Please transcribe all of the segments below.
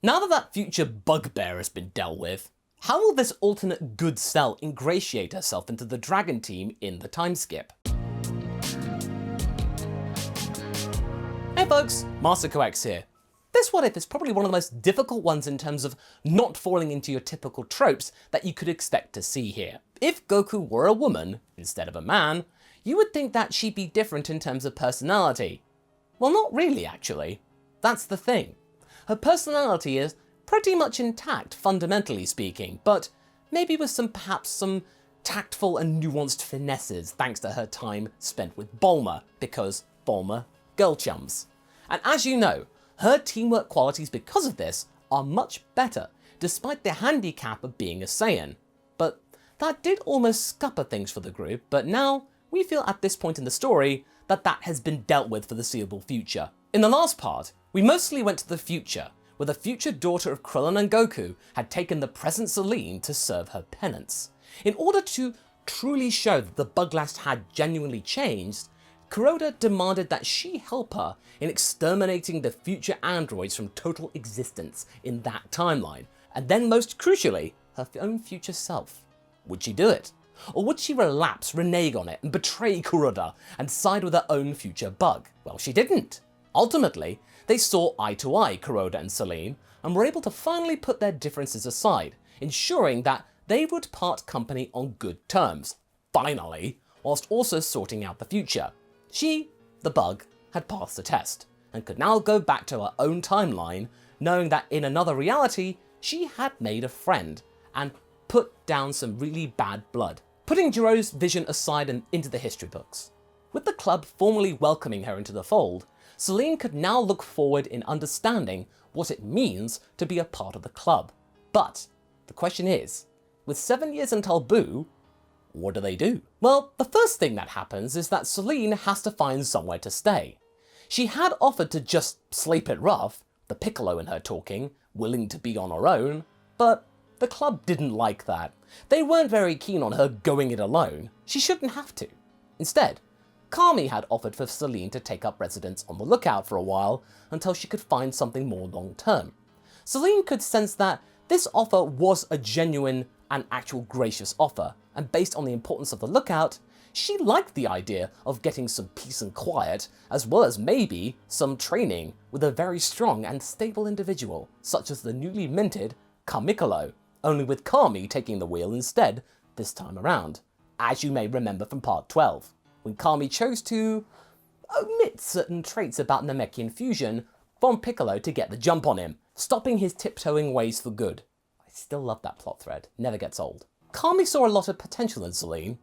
Now that future bugbear has been dealt with, how will this alternate good Cell ingratiate herself into the Dragon Team in the time skip? Hey folks, MasakoX here. This what if is probably one of the most difficult ones in terms of not falling into your typical tropes that you could expect to see here. If Goku were a woman instead of a man, you would think that she'd be different in terms of personality. Well, not really actually. That's the thing. Her personality is pretty much intact, fundamentally speaking, but maybe with perhaps some tactful and nuanced finesses thanks to her time spent with Bulma, because Bulma girl chums. And as you know, her teamwork qualities because of this are much better, despite the handicap of being a Saiyan. But that did almost scupper things for the group, but now we feel at this point in the story that that has been dealt with for the foreseeable future. In the last part, we mostly went to the future, where the future daughter of Krillin and Goku had taken the present Selene to serve her penance. In order to truly show that the Buglast had genuinely changed, Kuroda demanded that she help her in exterminating the future androids from total existence in that timeline, and then most crucially, her own future self. Would she do it? Or would she relapse, renege on it, and betray Kuroda and side with her own future bug? Well, she didn't. Ultimately, they saw eye to eye, Kuroda and Selene, and were able to finally put their differences aside, ensuring that they would part company on good terms, finally, whilst also sorting out the future. She, the bug, had passed the test, and could now go back to her own timeline, knowing that in another reality, she had made a friend, and put down some really bad blood, putting Jiro's vision aside and into the history books. With the club formally welcoming her into the fold, Selene could now look forward in understanding what it means to be a part of the club. But the question is, with 7 years until Buu, what do they do? Well, the first thing that happens is that Selene has to find somewhere to stay. She had offered to just sleep it rough, the Piccolo in her talking, willing to be on her own, but the club didn't like that. They weren't very keen on her going it alone. She shouldn't have to. Instead, Kami had offered for Selene to take up residence on the lookout for a while until she could find something more long-term. Selene could sense that this offer was a genuine and actual gracious offer, and based on the importance of the lookout, she liked the idea of getting some peace and quiet, as well as maybe some training with a very strong and stable individual, such as the newly minted Kamikolo, only with Kami taking the wheel instead this time around, as you may remember from part 12, when Kami chose to omit certain traits about Namekian fusion from Piccolo to get the jump on him, stopping his tiptoeing ways for good. I still love that plot thread, never gets old. Kami saw a lot of potential in Selene.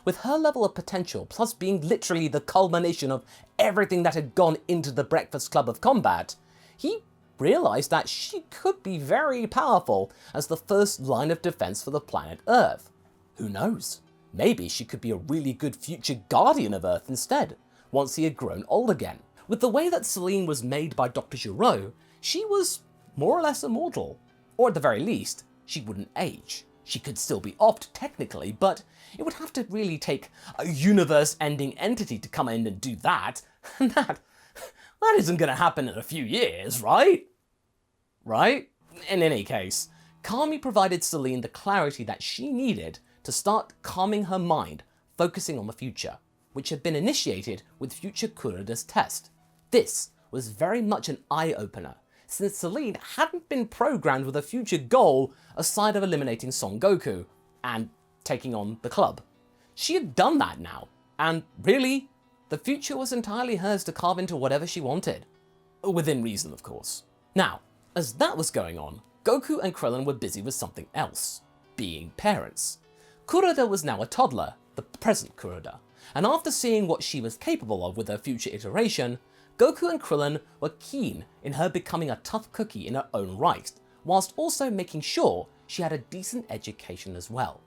With her level of potential, plus being literally the culmination of everything that had gone into the Breakfast Club of Combat, he realized that she could be very powerful as the first line of defense for the planet Earth. Who knows? Maybe she could be a really good future guardian of Earth instead, once he had grown old again. With the way that Selene was made by Dr. Giro, she was more or less immortal. Or at the very least, she wouldn't age. She could still be opt technically, but it would have to really take a universe-ending entity to come in and do that, and that isn't gonna happen in a few years, right? Right? In any case, Kami provided Selene the clarity that she needed to start calming her mind, focusing on the future, which had been initiated with future Kuroda's test. This was very much an eye-opener, since Selene hadn't been programmed with a future goal aside of eliminating Son Goku and taking on the club. She had done that now, and really, the future was entirely hers to carve into whatever she wanted. Within reason, of course. Now, as that was going on, Goku and Krillin were busy with something else, being parents. Kuroda was now a toddler, the present Kuroda, and after seeing what she was capable of with her future iteration, Goku and Krillin were keen in her becoming a tough cookie in her own right, whilst also making sure she had a decent education as well.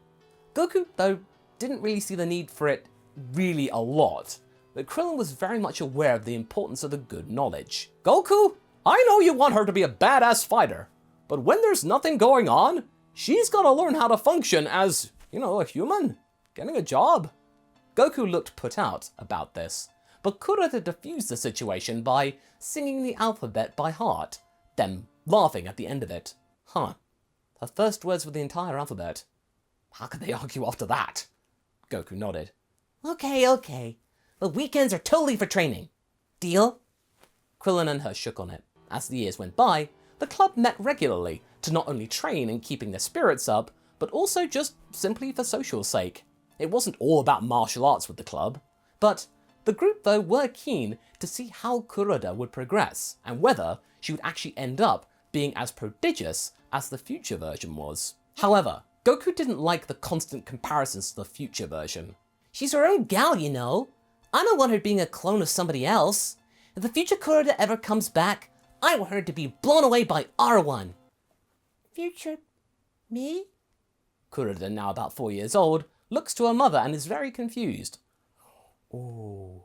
Goku, though, didn't really see the need for it really a lot, but Krillin was very much aware of the importance of the good knowledge. Goku, I know you want her to be a badass fighter, but when there's nothing going on, she's gotta learn how to function as, a human, getting a job. Goku looked put out about this, but Kuroda diffused the situation by singing the alphabet by heart, then laughing at the end of it. Huh. Her first words were the entire alphabet. How could they argue after that? Goku nodded. Okay. The weekends are totally for training. Deal? Krillin and her shook on it. As the years went by, the club met regularly to not only train and keeping their spirits up, but also just simply for social sake. It wasn't all about martial arts with the club, but the group though were keen to see how Kuroda would progress and whether she would actually end up being as prodigious as the future version was. However, Goku didn't like the constant comparisons to the future version. She's her own gal, you know. I don't want her being a clone of somebody else. If the future Kuroda ever comes back, I want her to be blown away by R1. Future me? Kuroda, now about 4 years old, looks to her mother and is very confused. Ooh,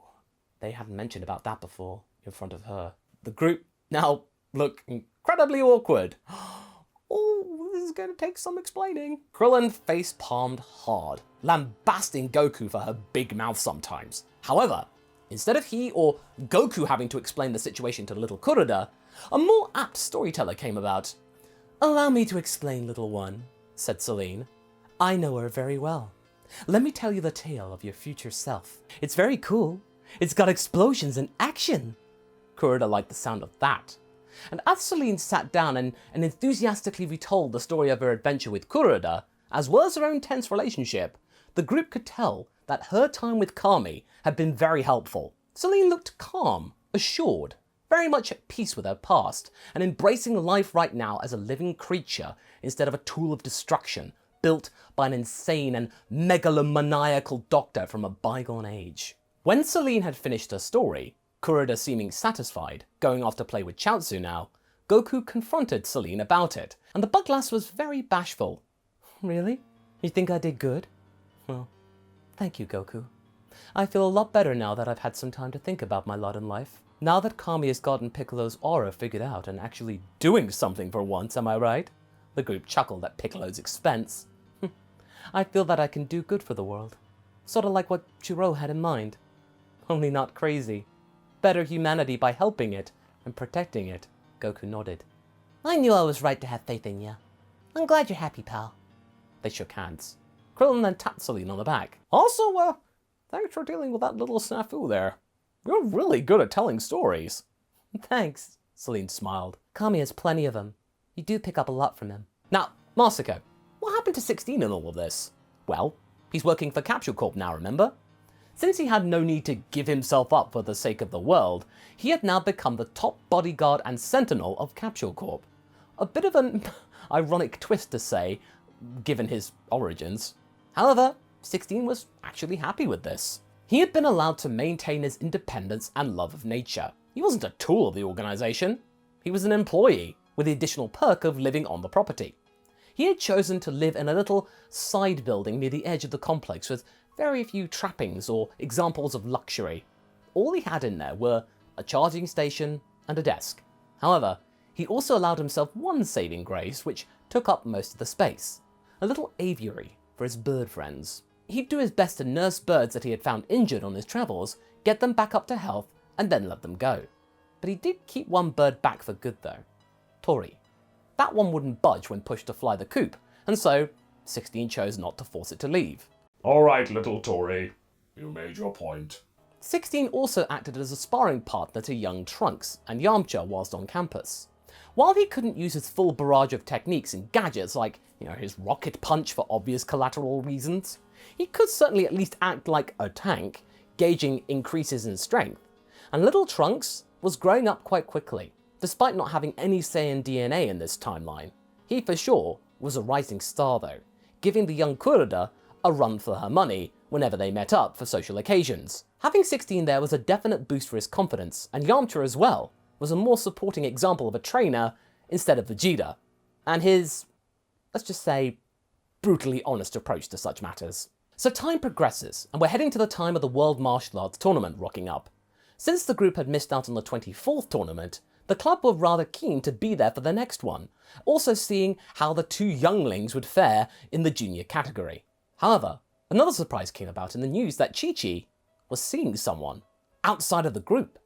they hadn't mentioned about that before in front of her. The group now look incredibly awkward. Oh, this is going to take some explaining. Krillin face-palmed hard, lambasting Goku for her big mouth sometimes. However, instead of he or Goku having to explain the situation to little Kuroda, a more apt storyteller came about. Allow me to explain, little one, said Celine. I know her very well. Let me tell you the tale of your future self. It's very cool. It's got explosions and action. Kuroda liked the sound of that. And as Celine sat down and enthusiastically retold the story of her adventure with Kuroda, as well as her own tense relationship, the group could tell that her time with Kami had been very helpful. Celine looked calm, assured, very much at peace with her past, and embracing life right now as a living creature instead of a tool of destruction built by an insane and megalomaniacal doctor from a bygone age. When Celine had finished her story, Kuroda seeming satisfied, going off to play with Chaozu now, Goku confronted Celine about it, and the buglass was very bashful. Really? You think I did good? Well, thank you, Goku. I feel a lot better now that I've had some time to think about my lot in life. Now that Kami has gotten Piccolo's aura figured out and actually doing something for once, am I right? The group chuckled at Piccolo's expense. I feel that I can do good for the world. Sort of like what Chiro had in mind. Only not crazy. Better humanity by helping it and protecting it. Goku nodded. I knew I was right to have faith in you. I'm glad you're happy, pal. They shook hands. Krillin then tapped Celine on the back. Also, thanks for dealing with that little snafu there. You're really good at telling stories. Thanks, Celine smiled. Kami has plenty of them. You do pick up a lot from him. Now, Masako, what happened to 16 in all of this? Well, he's working for Capsule Corp now, remember? Since he had no need to give himself up for the sake of the world, he had now become the top bodyguard and sentinel of Capsule Corp. A bit of an ironic twist to say, given his origins. However, 16 was actually happy with this. He had been allowed to maintain his independence and love of nature. He wasn't a tool of the organization. He was an employee, with the additional perk of living on the property. He had chosen to live in a little side building near the edge of the complex with very few trappings or examples of luxury. All he had in there were a charging station and a desk. However, he also allowed himself one saving grace which took up most of the space. A little aviary for his bird friends. He'd do his best to nurse birds that he had found injured on his travels, get them back up to health, and then let them go. But he did keep one bird back for good though. Tori. That one wouldn't budge when pushed to fly the coop, and so 16 chose not to force it to leave. Alright, little Tori. You made your point. 16 also acted as a sparring partner to young Trunks and Yamcha whilst on campus. While he couldn't use his full barrage of techniques and gadgets like, his rocket punch for obvious collateral reasons, he could certainly at least act like a tank, gauging increases in strength. And little Trunks was growing up quite quickly, despite not having any Saiyan DNA in this timeline. He for sure was a rising star though, giving the young Kuroda a run for her money whenever they met up for social occasions. Having 16 there was a definite boost for his confidence, and Yamcha as well was a more supporting example of a trainer instead of Vegeta, and his, let's just say, brutally honest approach to such matters. So time progresses, and we're heading to the time of the World Martial Arts Tournament rocking up. Since the group had missed out on the 24th tournament, the club were rather keen to be there for the next one, also seeing how the two younglings would fare in the junior category. However, another surprise came about in the news that Chi-Chi was seeing someone outside of the group.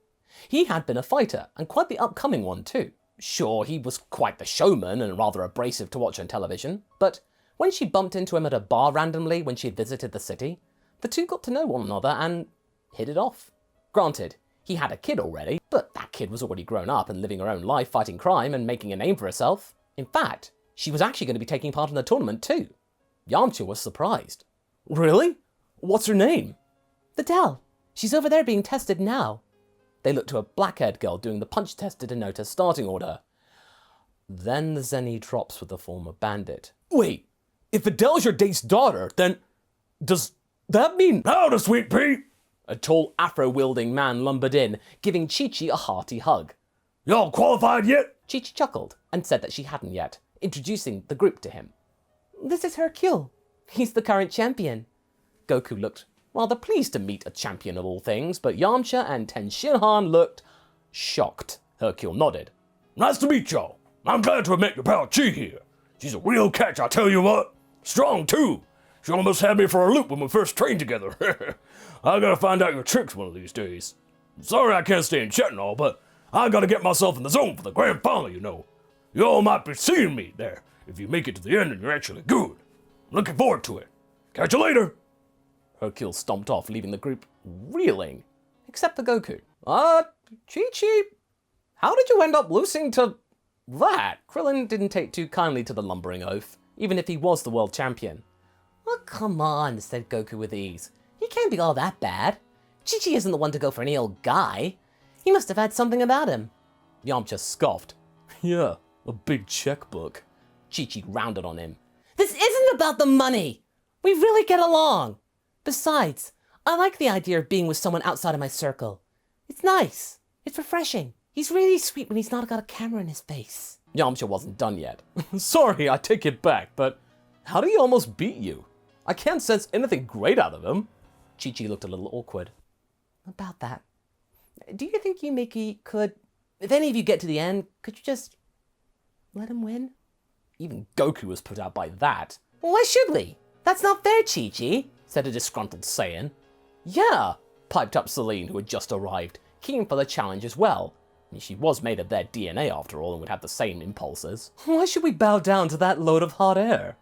He had been a fighter, and quite the upcoming one too. Sure, he was quite the showman and rather abrasive to watch on television, but when she bumped into him at a bar randomly when she had visited the city, the two got to know one another and hit it off. Granted, he had a kid already, but that kid was already grown up and living her own life fighting crime and making a name for herself. In fact, she was actually going to be taking part in the tournament too. Yamcha was surprised. Really? What's her name? Videl. She's over there being tested now. They looked to a black-haired girl doing the punch test to denote her starting order. Then the Zenny drops with the former bandit. Wait, if Videl's your date's daughter, then does that mean... Howdy, Sweet Pea! A tall afro-wielding man lumbered in, giving Chi-Chi a hearty hug. Y'all qualified yet? Chi-Chi chuckled and said that she hadn't yet, introducing the group to him. This is HERCULE. He's the current champion. Goku looked rather pleased to meet a champion of all things, but Yamcha and Ten Shinhan looked shocked. HERCULE nodded. Nice to meet y'all. I'm glad to have met your pal Chi here. She's a real catch, I tell you what. Strong, too. She almost had me for a loop when we first trained together. I gotta find out your tricks one of these days. Sorry I can't stay in chat and all, but I gotta get myself in the zone for the grand final, you know. Y'all might be seeing me there if you make it to the end and you're actually good. Looking forward to it. Catch you later. HERCULE stomped off, leaving the group reeling, except for Goku. Chi-Chi, how did you end up losing to that? Krillin didn't take too kindly to the lumbering oath, even if he was the world champion. Oh, come on, said Goku with ease. He can't be all that bad. Chi-Chi isn't the one to go for any old guy. He must have had something about him. Yamcha scoffed. Yeah, a big checkbook. Chi-Chi rounded on him. This isn't about the money. We really get along. Besides, I like the idea of being with someone outside of my circle. It's nice. It's refreshing. He's really sweet when he's not got a camera in his face. Yamcha wasn't done yet. Sorry, I take it back, but how did he almost beat you? I can't sense anything great out of him. Chi-Chi looked a little awkward. About that. Do you think you Mickey could, if any of you get to the end, could you just let him win? Even Goku was put out by that. Well, why should we? That's not fair, Chi-Chi, said a disgruntled Saiyan. Yeah, piped up Selene, who had just arrived, keen for the challenge as well. She was made of their DNA after all and would have the same impulses. Why should we bow down to that load of hot air?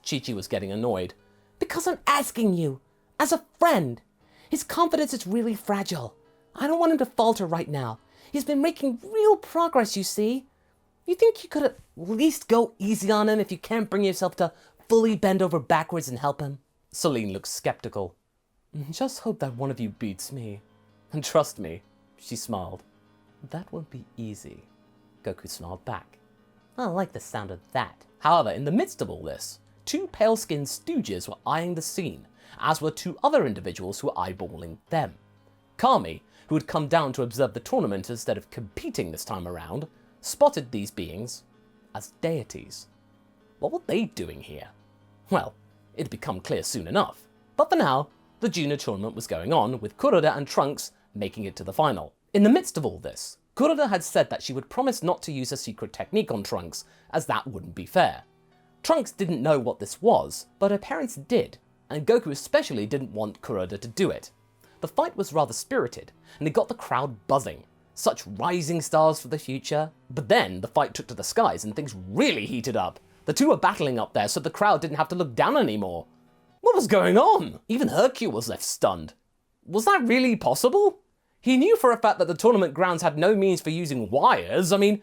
Chi-Chi was getting annoyed. Because I'm asking you, as a friend. His confidence is really fragile. I don't want him to falter right now. He's been making real progress, you see. You think you could at least go easy on him if you can't bring yourself to fully bend over backwards and help him? Selene looked skeptical. Just hope that one of you beats me. And trust me, she smiled. That won't be easy. Goku smiled back. I like the sound of that. However, in the midst of all this, two pale-skinned stooges were eyeing the scene, as were two other individuals who were eyeballing them. Kami, who had come down to observe the tournament instead of competing this time around, spotted these beings as deities. What were they doing here? Well, it'd become clear soon enough. But for now, the junior tournament was going on, with Kuroda and Trunks making it to the final. In the midst of all this, Kuroda had said that she would promise not to use a secret technique on Trunks, as that wouldn't be fair. Trunks didn't know what this was, but her parents did, and Goku especially didn't want Kuroda to do it. The fight was rather spirited, and it got the crowd buzzing. Such rising stars for the future. But then the fight took to the skies and things really heated up. The two were battling up there so the crowd didn't have to look down anymore. What was going on? Even HERCULE was left stunned. Was that really possible? He knew for a fact that the tournament grounds had no means for using wires. I mean...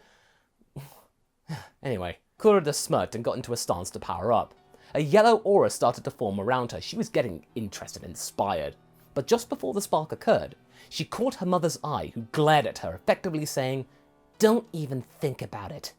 Anyway, Kuroda smirked and got into a stance to power up. A yellow aura started to form around her. She was getting interested and inspired. But just before the spark occurred, she caught her mother's eye, who glared at her, effectively saying, "Don't even think about it."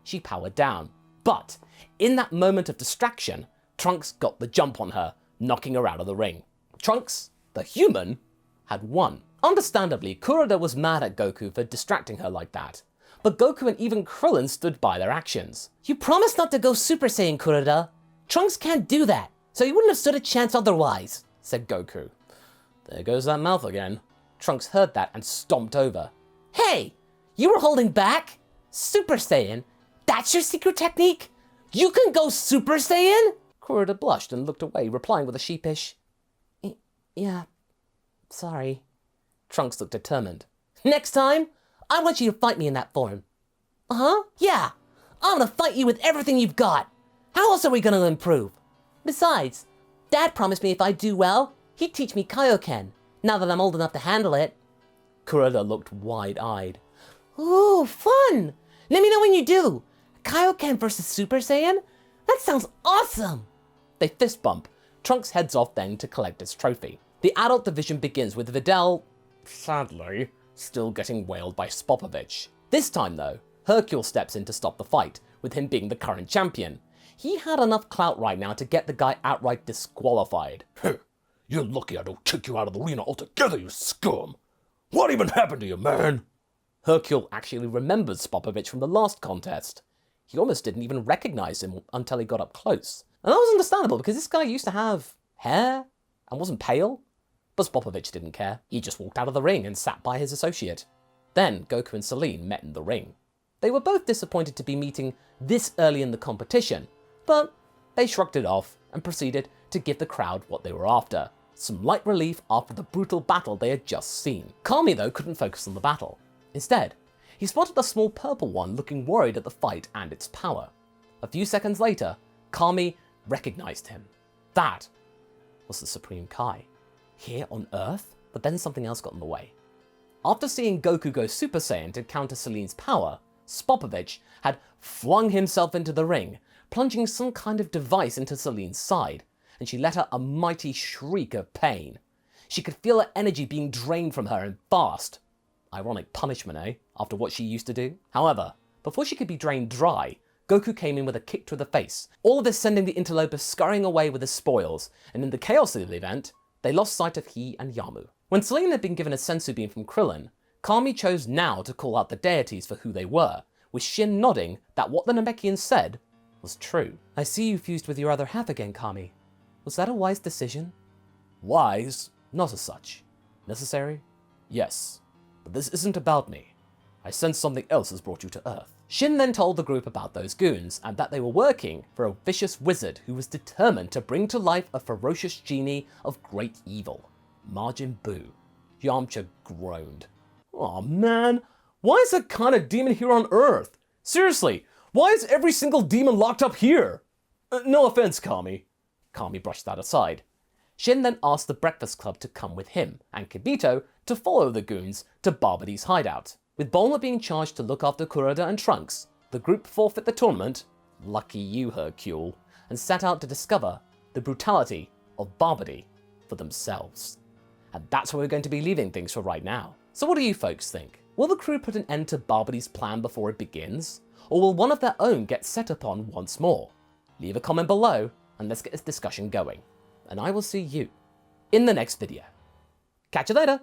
She powered down. But in that moment of distraction, Trunks got the jump on her, knocking her out of the ring. Trunks, the human, had won. Understandably, Kuroda was mad at Goku for distracting her like that. But Goku and even Krillin stood by their actions. You promised not to go Super Saiyan, Kuroda. Trunks can't do that, so he wouldn't have stood a chance otherwise, said Goku. There goes that mouth again. Trunks heard that and stomped over. Hey, you were holding back? Super Saiyan? That's your secret technique? You can go Super Saiyan? Kuroda blushed and looked away, replying with a sheepish, Yeah, sorry. Trunks looked determined. Next time, I want you to fight me in that form. Uh-huh, yeah. I'm gonna fight you with everything you've got. How else are we gonna improve? Besides, Dad promised me if I do well, he'd teach me Kaioken, now that I'm old enough to handle it. Kuroda looked wide-eyed. Ooh, fun! Let me know when you do. Kaioken versus Super Saiyan? That sounds awesome! They fist bump. Trunks heads off then to collect his trophy. The adult division begins with Videl, sadly, still getting wailed by Spopovich. This time though, Hercule steps in to stop the fight, with him being the current champion. He had enough clout right now to get the guy outright disqualified. You're lucky I don't kick you out of the arena altogether, you scum! What even happened to you, man? Hercule actually remembers Spopovich from the last contest. He almost didn't even recognize him until he got up close. And that was understandable because this guy used to have hair and wasn't pale. But Spopovich didn't care. He just walked out of the ring and sat by his associate. Then Goku and Selene met in the ring. They were both disappointed to be meeting this early in the competition, but they shrugged it off and proceeded to give the crowd what they were after. Some light relief after the brutal battle they had just seen. Kami though couldn't focus on the battle. Instead, he spotted a small purple one looking worried at the fight and its power. A few seconds later, Kami recognized him. That was the Supreme Kai. Here on Earth, but then something else got in the way. After seeing Goku go Super Saiyan to counter Selene's power, Spopovich had flung himself into the ring, plunging some kind of device into Selene's side, and she let out a mighty shriek of pain. She could feel her energy being drained from her and fast. Ironic punishment, eh? After what she used to do? However, before she could be drained dry, Goku came in with a kick to the face, all of this sending the interloper scurrying away with his spoils, and in the chaos of the event, they lost sight of he and Yamu. When Selene had been given a sensu beam from Krillin, Kami chose now to call out the deities for who they were, with Shin nodding that what the Namekians said was true. I see you fused with your other half again, Kami. Was that a wise decision? Wise? Not as such. Necessary? Yes. But this isn't about me. I sense something else has brought you to Earth. Shin then told the group about those goons and that they were working for a vicious wizard who was determined to bring to life a ferocious genie of great evil, Majin Buu. Yamcha groaned. Aw man, why is that kind of demon here on Earth? Seriously, why is every single demon locked up here? No offense, Kami. Kami brushed that aside. Shin then asked the Breakfast Club to come with him, and Kibito to follow the goons to Barbady's hideout. With Bulma being charged to look after Kuroda and Trunks, the group forfeit the tournament, lucky you Hercule, and set out to discover the brutality of Barbady for themselves. And that's where we're going to be leaving things for right now. So what do you folks think? Will the crew put an end to Barbady's plan before it begins? Or will one of their own get set upon once more? Leave a comment below and let's get this discussion going. And I will see you in the next video. Catch you later!